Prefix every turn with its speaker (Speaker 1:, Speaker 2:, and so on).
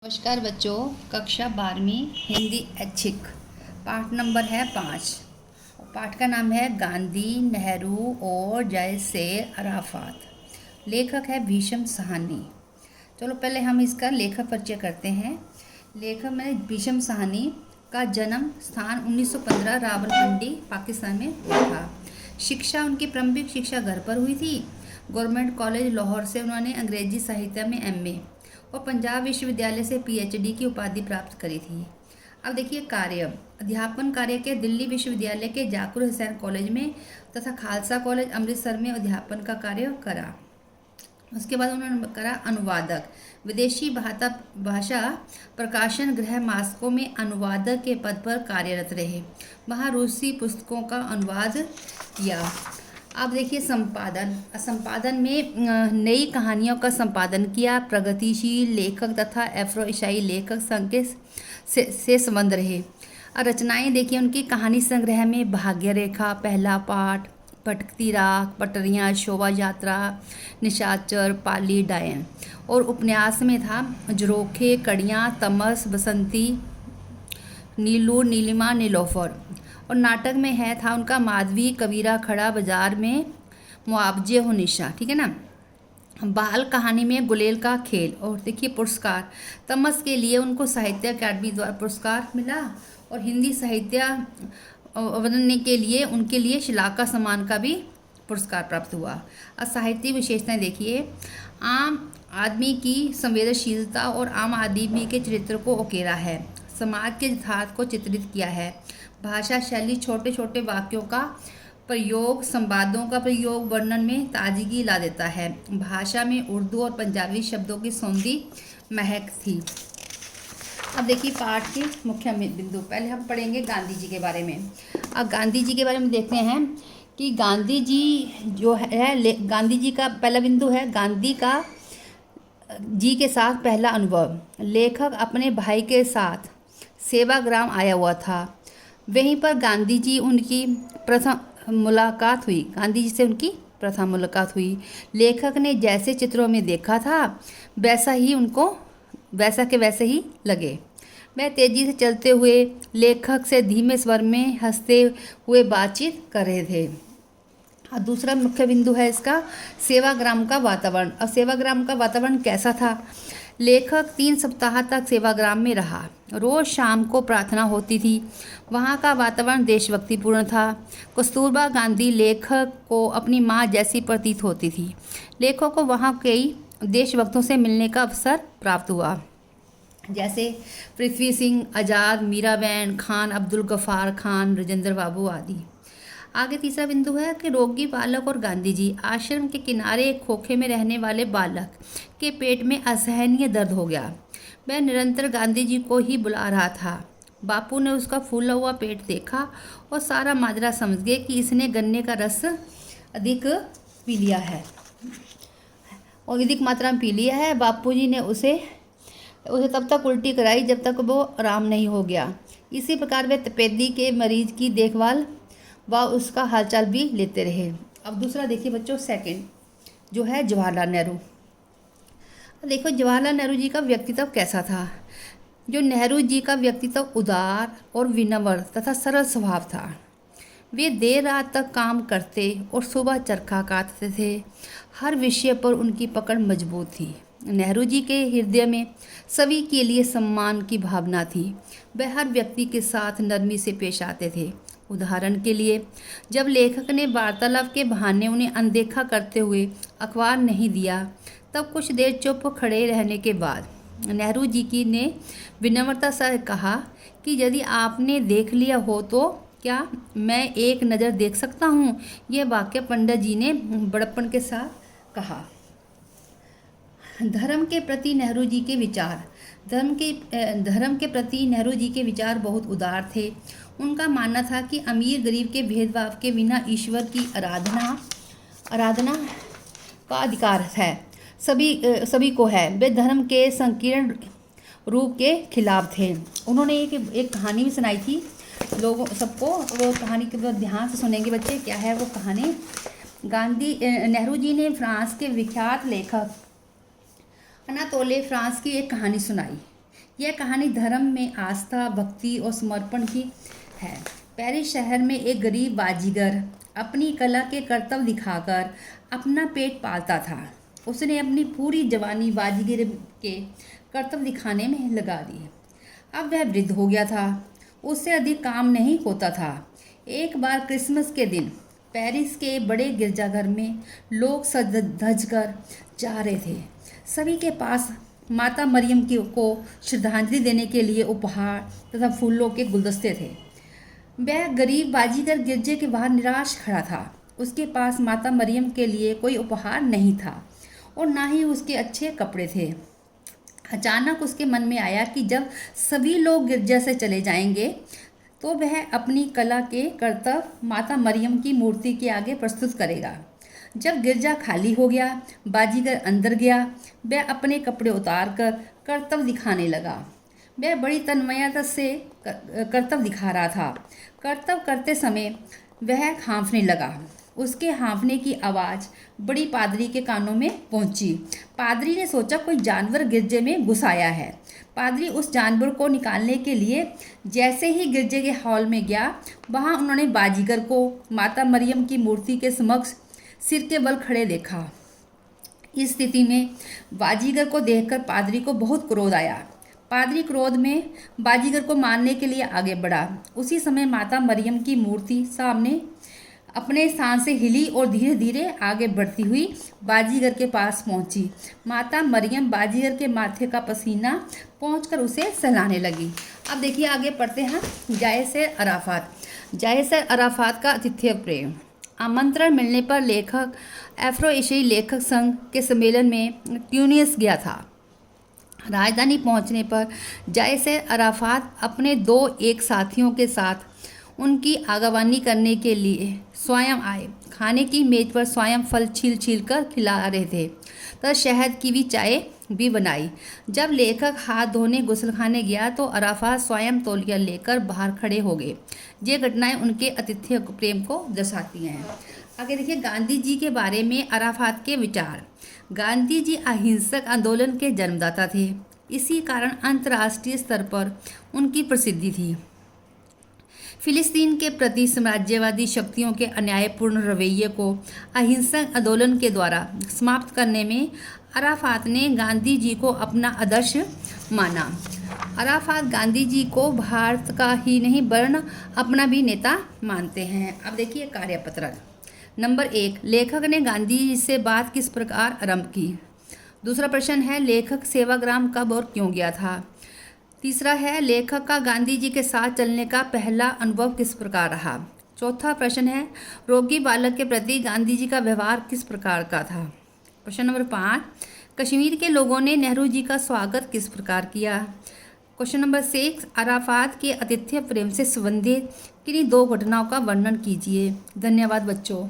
Speaker 1: नमस्कार बच्चों। कक्षा 12वीं हिंदी ऐच्छिक पाठ नंबर है 5। पाठ का नाम है गांधी, नेहरू और जैसे अराफात। लेखक है भीष्म साहनी। चलो पहले हम इसका लेखक परिचय करते हैं। लेखक में भीष्म साहनी का जन्म स्थान 1915 रावलपिंडी पाकिस्तान में हुआ था। शिक्षा उनकी प्रारंभिक शिक्षा घर पर हुई थी। गवर्नमेंट कॉलेज लाहौर से उन्होंने अंग्रेजी साहित्य में एमए और पंजाब विश्वविद्यालय से पीएचडी की उपाधि प्राप्त करी थी। अब देखिए कार्य। अध्यापन कार्य के दिल्ली विश्वविद्यालय के जाकिर हुसैन कॉलेज में तथा खालसा कॉलेज अमृतसर में अध्यापन का कार्य करा। उसके बाद उन्होंने करा अनुवादक। विदेशी भाषा प्रकाशन गृह मास्को में अनुवादक के पद पर कार्यरत रहे। वहाँ रूसी पुस्तकों का अनुवाद किया। अब देखिए संपादन में नई कहानियों का संपादन किया। प्रगतिशील लेखक तथा एफ्रो एशियाई लेखक संघ से संबंध रहे। रचनाएं देखिए उनकी कहानी संग्रह में भाग्य रेखा, पहला पाठ, भटकती राख, पटरियाँ, शोभा यात्रा, निशाचर, पाली डायन। और उपन्यास में था झरोखे, कड़ियाँ, तमस, बसंती, नीलू, नीलिमा, नीलोफर। और नाटक में था उनका माधवी, कबीरा, खड़ा बाजार में, मुआवजे हो निशा। ठीक है ना। बाल कहानी में गुलेल का खेल। और देखिए पुरस्कार, तमस के लिए उनको साहित्य अकादमी द्वारा पुरस्कार मिला और हिंदी साहित्य अवतरण के लिए उनके लिए शिलाका सम्मान का भी पुरस्कार प्राप्त हुआ। और साहित्यिक विशेषताएं देखिए, आम आदमी की संवेदनशीलता और आम आदमी के चरित्र को उकेरा है। समाज के यथार्थ को चित्रित किया है। भाषा शैली, छोटे छोटे वाक्यों का प्रयोग, संवादों का प्रयोग वर्णन में ताजगी ला देता है। भाषा में उर्दू और पंजाबी शब्दों की सौंधी महक थी। अब देखिए पाठ के मुख्य बिंदु। पहले हम पढ़ेंगे गांधी जी के बारे में। अब गांधी जी के बारे में देखते हैं कि गांधी जी जो है, गांधी जी का पहला बिंदु है गांधी का जी के साथ पहला अनुभव। लेखक अपने भाई के साथ सेवाग्राम आया हुआ था। वहीं पर गांधी जी उनकी प्रथम मुलाकात हुई। गांधी जी से उनकी प्रथम मुलाकात हुई। लेखक ने जैसे चित्रों में देखा था वैसा के वैसे ही लगे। वह तेजी से चलते हुए लेखक से धीमे स्वर में हंसते हुए बातचीत कर रहे थे। और दूसरा मुख्य बिंदु है इसका सेवाग्राम का वातावरण। और सेवाग्राम का वातावरण कैसा था? लेखक 3 सप्ताह तक सेवाग्राम में रहा। रोज़ शाम को प्रार्थना होती थी। वहाँ का वातावरण देशभक्तिपूर्ण था। कस्तूरबा गांधी लेखक को अपनी माँ जैसी प्रतीत होती थी। लेखक को वहाँ कई देशभक्तों से मिलने का अवसर प्राप्त हुआ, जैसे पृथ्वी सिंह, आज़ाद, मीराबेन, खान अब्दुल गफ़ार खान, राजेंद्र बाबू आदि। आगे तीसरा बिंदु है कि रोगी बालक और गांधी जी। आश्रम के किनारे एक खोखे में रहने वाले बालक के पेट में असहनीय दर्द हो गया। वह निरंतर गांधी जी को ही बुला रहा था। बापू ने उसका फूला हुआ पेट देखा और सारा माजरा समझ गए कि इसने गन्ने का रस अधिक पी लिया है और अधिक मात्रा में पी लिया है। बापू जी ने उसे तब तक उल्टी कराई जब तक वो आराम नहीं हो गया। इसी प्रकार वे तपेदी के मरीज की देखभाल व उसका हालचाल भी लेते रहे। अब दूसरा देखिए बच्चों, सेकंड जो है जवाहरलाल नेहरू। देखो जवाहरलाल नेहरू जी का व्यक्तित्व कैसा था। जो नेहरू जी का व्यक्तित्व उदार और विनम्र तथा सरल स्वभाव था। वे देर रात तक काम करते और सुबह चरखा काटते थे। हर विषय पर उनकी पकड़ मजबूत थी। नेहरू जी के हृदय में सभी के लिए सम्मान की भावना थी। वह हर व्यक्ति के साथ नरमी से पेश आते थे। उदाहरण के लिए, जब लेखक ने वार्तालाप के बहाने उन्हें अनदेखा करते हुए अखबार नहीं दिया, तब कुछ देर चुप खड़े रहने के बाद नेहरू जी की ने विनम्रता से कहा कि यदि आपने देख लिया हो तो क्या मैं एक नज़र देख सकता हूँ। यह वाक्य पंडित जी ने बड़प्पन के साथ कहा। धर्म के प्रति नेहरू जी के विचार। धर्म के प्रति नेहरू जी के विचार बहुत उदार थे। उनका मानना था कि अमीर गरीब के भेदभाव के बिना ईश्वर की आराधना का अधिकार है सभी को है। वे धर्म के संकीर्ण रूप के खिलाफ थे। उन्होंने एक कहानी भी सुनाई थी लोगों सबको। वो कहानी के ध्यान से सुनेंगे बच्चे। क्या है वो कहानी? नेहरू जी ने फ्रांस के विख्यात लेखक अनातोले फ्रांस की एक कहानी सुनाई। यह कहानी धर्म में आस्था, भक्ति और समर्पण की है। पेरिस शहर में एक गरीब बाजीगर अपनी कला के करतब दिखाकर अपना पेट पालता था। उसने अपनी पूरी जवानी बाजीगर के करतब दिखाने में लगा दी। अब वह वृद्ध हो गया था, उससे अधिक काम नहीं होता था। एक बार क्रिसमस के दिन पेरिस के बड़े गिरजाघर में लोग सज धज कर जा रहे थे। सभी के पास माता मरियम को श्रद्धांजलि देने के लिए उपहार तथा फूलों के गुलदस्ते थे। वह गरीब बाजीगर गिरजे के बाहर निराश खड़ा था। उसके पास माता मरियम के लिए कोई उपहार नहीं था और ना ही उसके अच्छे कपड़े थे। अचानक उसके मन में आया कि जब सभी लोग गिरजा से चले जाएंगे तो वह अपनी कला के करतब माता मरियम की मूर्ति के आगे प्रस्तुत करेगा। जब गिरजा खाली हो गया, बाजीगर अंदर गया। वह अपने कपड़े उतार कर करतब दिखाने लगा। वह बड़ी तन्मयता से करतब दिखा रहा था। करतब करते समय वह हाँफने लगा। उसके हाँफने की आवाज़ बड़ी पादरी के कानों में पहुंची। पादरी ने सोचा कोई जानवर गिरजे में घुस आया है। पादरी उस जानवर को निकालने के लिए जैसे ही गिरजे के हॉल में गया, वहां उन्होंने बाजीगर को माता मरियम की मूर्ति के समक्ष सिर के बल खड़े देखा। इस स्थिति में बाजीगर को देखकर पादरी को बहुत क्रोध आया। पादरी क्रोध में बाजीगर को मारने के लिए आगे बढ़ा। उसी समय माता मरियम की मूर्ति सामने अपने स्थान से हिली और धीरे धीरे आगे बढ़ती हुई बाजीगर के पास पहुंची। माता मरियम बाजीगर के माथे का पसीना पहुंचकर उसे सहलाने लगी। अब देखिए आगे पढ़ते हैं जायसर अराफात। जायसर अराफात का आतिथ्य प्रेम। आमंत्रण मिलने पर लेखक अफ्रो एशियाई लेखक संघ के सम्मेलन में ट्यूनिस गया था। राजधानी पहुंचने पर जायसर अराफात अपने एक साथियों के साथ उनकी आगवानी करने के लिए स्वयं आए। खाने की मेज पर स्वयं फल छील छील कर खिला रहे थे तथा शहद की भी चाय भी बनाई। जब लेखक हाथ धोने गुसलखाने गया तो अराफात स्वयं तौलिया लेकर बाहर खड़े हो गए। ये घटनाएं उनके आतिथ्य प्रेम को दर्शाती हैं। आगे देखिए गांधी जी के बारे में अराफात के विचार। गांधी जी अहिंसक आंदोलन के जन्मदाता थे। इसी कारण अंतर्राष्ट्रीय स्तर पर उनकी प्रसिद्धि थी। फिलिस्तीन के प्रति साम्राज्यवादी शक्तियों के अन्यायपूर्ण रवैये को अहिंसक आंदोलन के द्वारा समाप्त करने में अराफात ने गांधी जी को अपना आदर्श माना। अराफात गांधी जी को भारत का ही नहीं वरन अपना भी नेता मानते हैं। अब देखिए कार्यपत्रक। नंबर 1, लेखक ने गांधी जी से बात किस प्रकार आरंभ की। दूसरा प्रश्न है लेखक सेवाग्राम कब और क्यों गया था। तीसरा है लेखक का गांधी जी के साथ चलने का पहला अनुभव किस प्रकार रहा। चौथा प्रश्न है रोगी बालक के प्रति गांधी जी का व्यवहार किस प्रकार का था। प्रश्न नंबर 5, कश्मीर के लोगों ने नेहरू जी का स्वागत किस प्रकार किया। क्वेश्चन नंबर 6, अराफात के आतिथ्य प्रेम से संबंधित किन्हीं 2 घटनाओं का वर्णन कीजिए। धन्यवाद बच्चों।